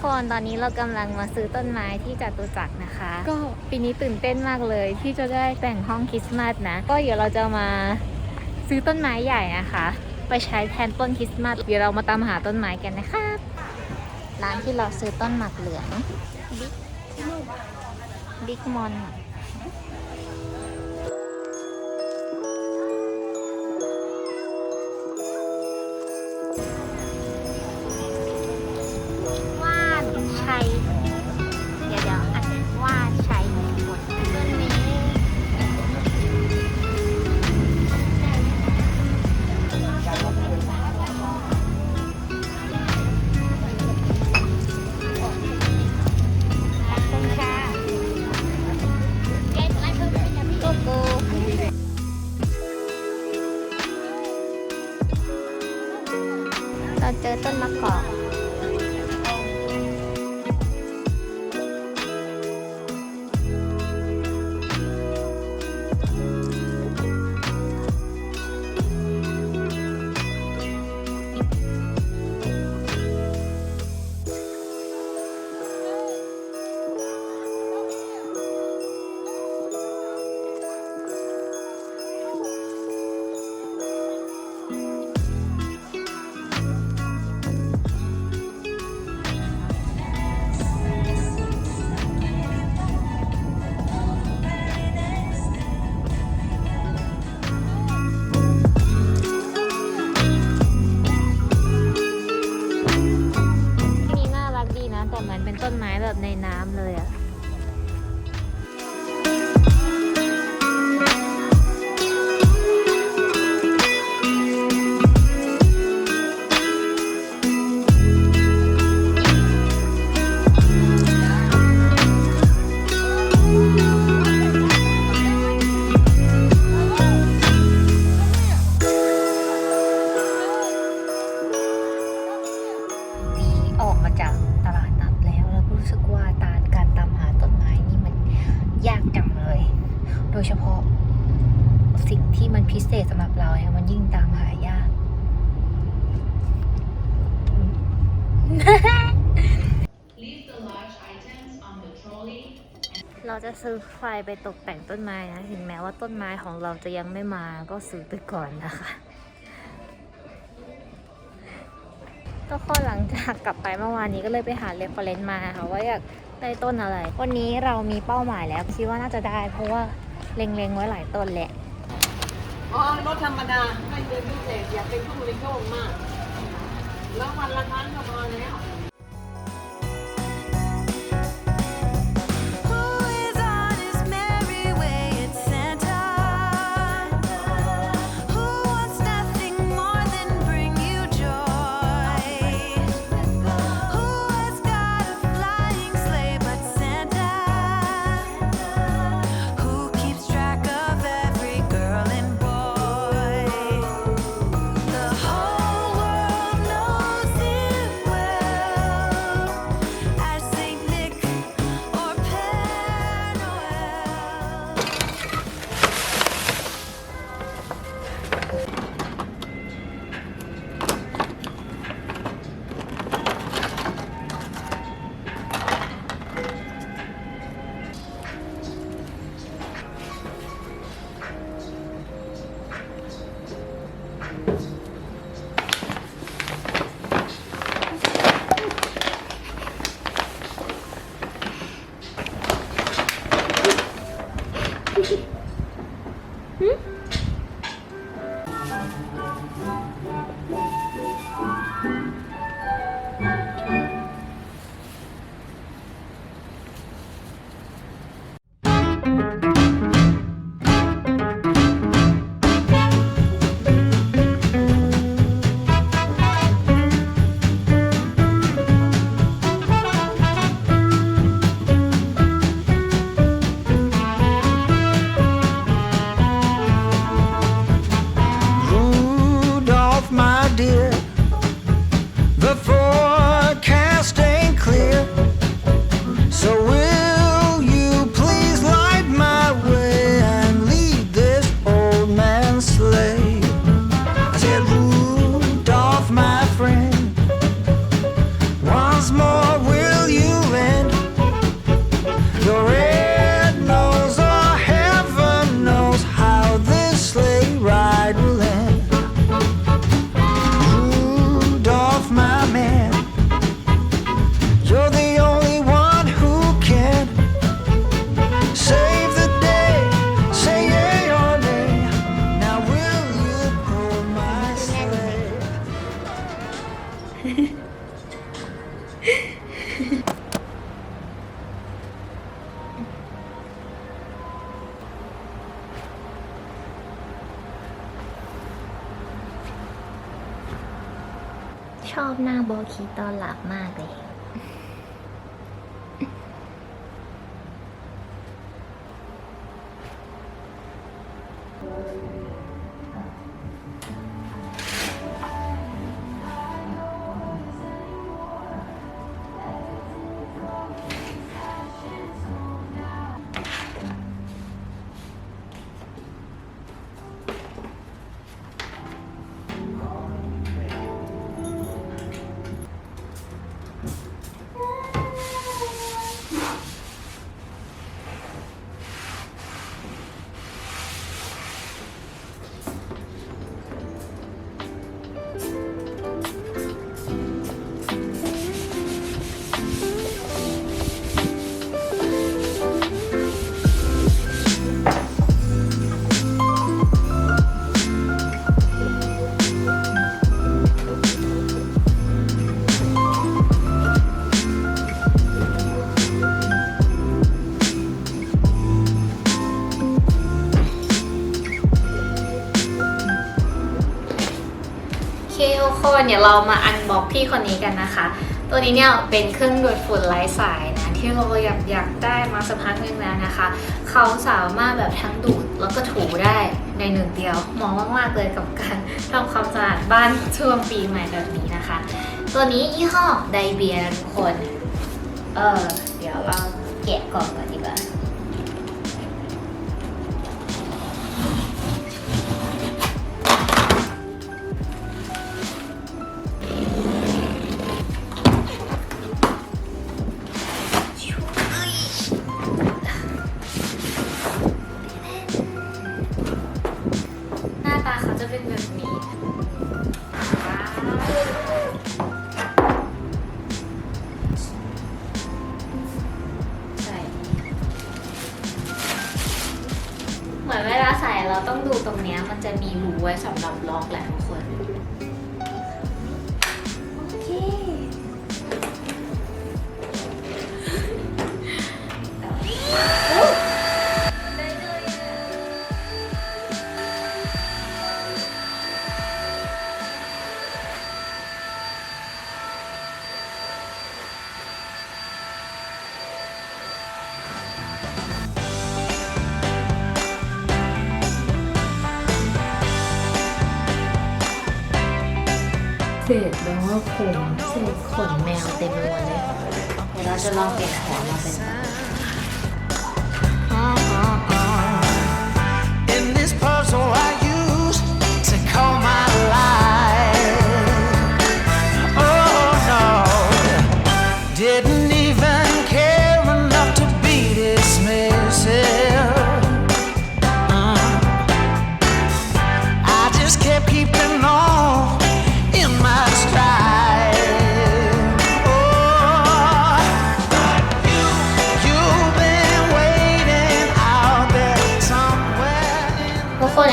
คนตอนนี้เรากำลังมาซื้อต้นไม้ที่จตุจักรนะคะก็ปีนี้ตื่นเต้นมากเลยที่จะได้แต่งห้องคริสต์มาสนะก็เดี๋ยวเราจะมาซื้อต้นไม้ใหญ่นะคะไปใช้แทนต้นคริสต์มาสเดี๋ยวเรามาตามหาต้นไม้กันนะคะร้านที่เราซื้อต้นหมากเหลืองบิ๊กมอนเราเจอต้นมะกอกเหมือนเป็นต้นไม้แบบในน้ำเลยอะออกมาจากตลาดนัดแล้วรู้สึกว่าการตามหาต้นไม้นี่มันยากจังเลย โดยเฉพาะสิ่งที่มันพิเศษสำหรับเราเนี่ยมันยิ่งตามหายาก เราจะซื้อไฟไปตกแต่งต้นไม้นะถึงแม้ว่าต้นไม้ของเราจะยังไม่มาก็ซื้อไปก่อนนะคะก็ข้อหลังจากกลับไปเมื่อวานนี้ก็เลยไปหาเรฟเฟอเรนซ์มาค่ะว่าอยากได้ต้นอะไรวันนี้เรามีเป้าหมายแล้วคิดว่าน่าจะได้เพราะว่าเล็งๆไว้หลายต้นแหละอ๋อรถธรรมดาไม่เป็นพิเศษอยากเป็นผู้บริโภคมากแล้ววันละครั้งก็พอแล้ว ชอบหน้าโบคีตอนหลับมากเลย ทุกคนเดี๋ยวเรามาอันบ็อกพี่คนนี้กันนะคะ ตัวนี้เนี่ยเป็นเครื่องดูดฝุ่นไร้สายนะที่เราอยากได้มาสักพักนึงแล้วนะคะเขาสามารถแบบทั้งดูดแล้วก็ถูได้ในหนึ่งเดียวเหมาะมากๆเลยกับการทำความสะอาดบ้านช่วงปีใหม่แบบนี้นะคะตัวนี้ยี่ห้อไดเบียทุกคนเดี๋ยวเราแกะกล่องก่อนดีกว่าจะเป็นแบบนี้ใส่เหมือนเวลาใส่เราต้องดูตรงเนี้ยมันจะมีรูไว้สำหรับล็อกแหละทุกคนโอเคเศษแบบว่าผมเศษขนแมวเต็มไปหมดเลยเดี๋ยวเราจะลองเปลี่ยนหัวมาเป็นIn this puzzle I used to call my life Oh no Didn't even care enough to be dismissive I just kept keeping on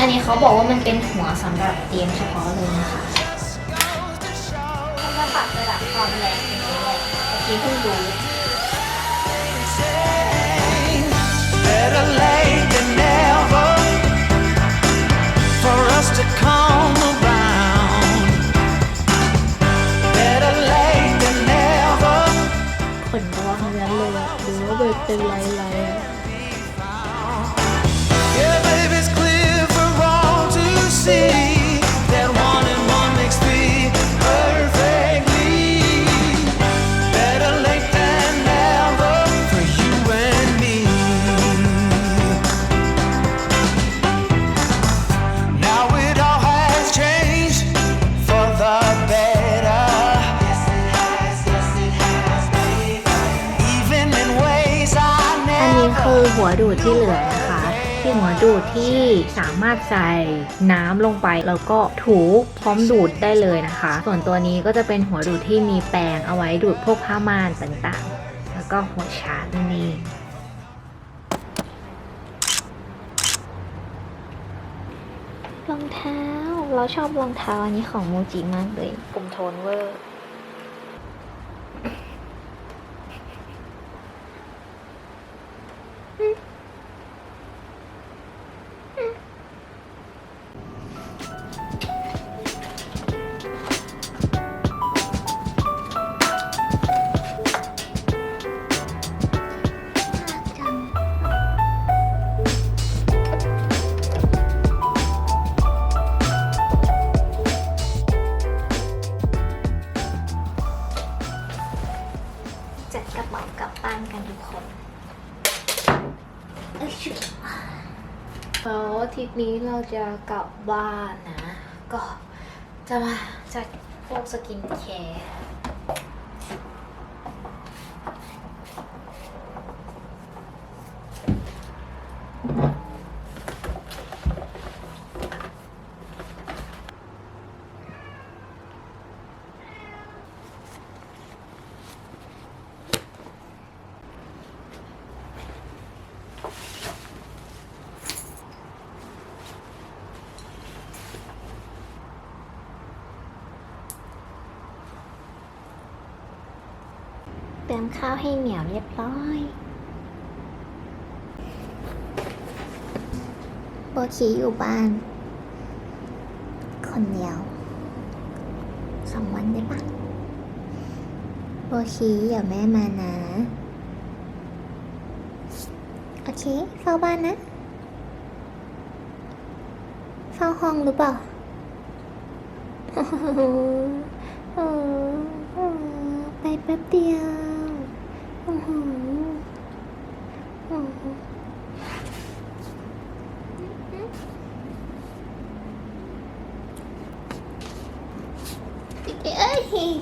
อันนี้เขาบอกว่ามันเป็นหัวสำหรับเตรียมเฉพาะเลยนะคะมันจะปรับระดับความแรงอย่างนี้เลยเมื่อกี้เพิ่งดูขนร้องทั้งนั้นเลยอะดูว่าเป็นลายๆThat one and one makes three perfectly. Better late than never for you and me. Now it all has changed for the better. Yes it has, baby. Even in ways I never. อันนี้คือหัวดูดที่เหลือนะคะหัวดูดที่สามารถใส่น้ำลงไปแล้วก็ถูพร้อมดูดได้เลยนะคะส่วนตัวนี้ก็จะเป็นหัวดูดที่มีแปรงเอาไว้ดูดพวกผ้าม่านต่างๆแล้วก็หัวชาร์จนั่นเองรองเท้าเราชอบรองเท้าอันนี้ของโมจิมากเลยกลมโทนเวอร์ ทิตย์นี้เราจะกลับบ้านนะ ก็จะมาจัดพวกสกินแคร์เตรียมข้าวให้เหนียวเรียบร้อยโบชีอยู่บ้าน คนเดียว2 วันได้ปะโบชีเดี๋ยวแม่มานะ โอเคเฝ้าบ้านนะ เฝ้าห้องหรือเปล่า ไปแป๊บเดียวเอ้ย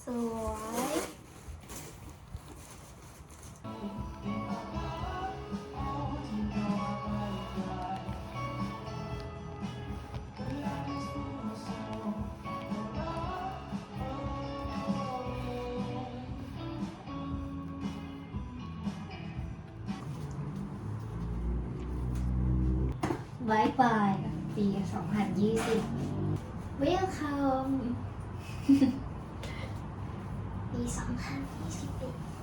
สวยบายบายปี2020 Welcome ปี2021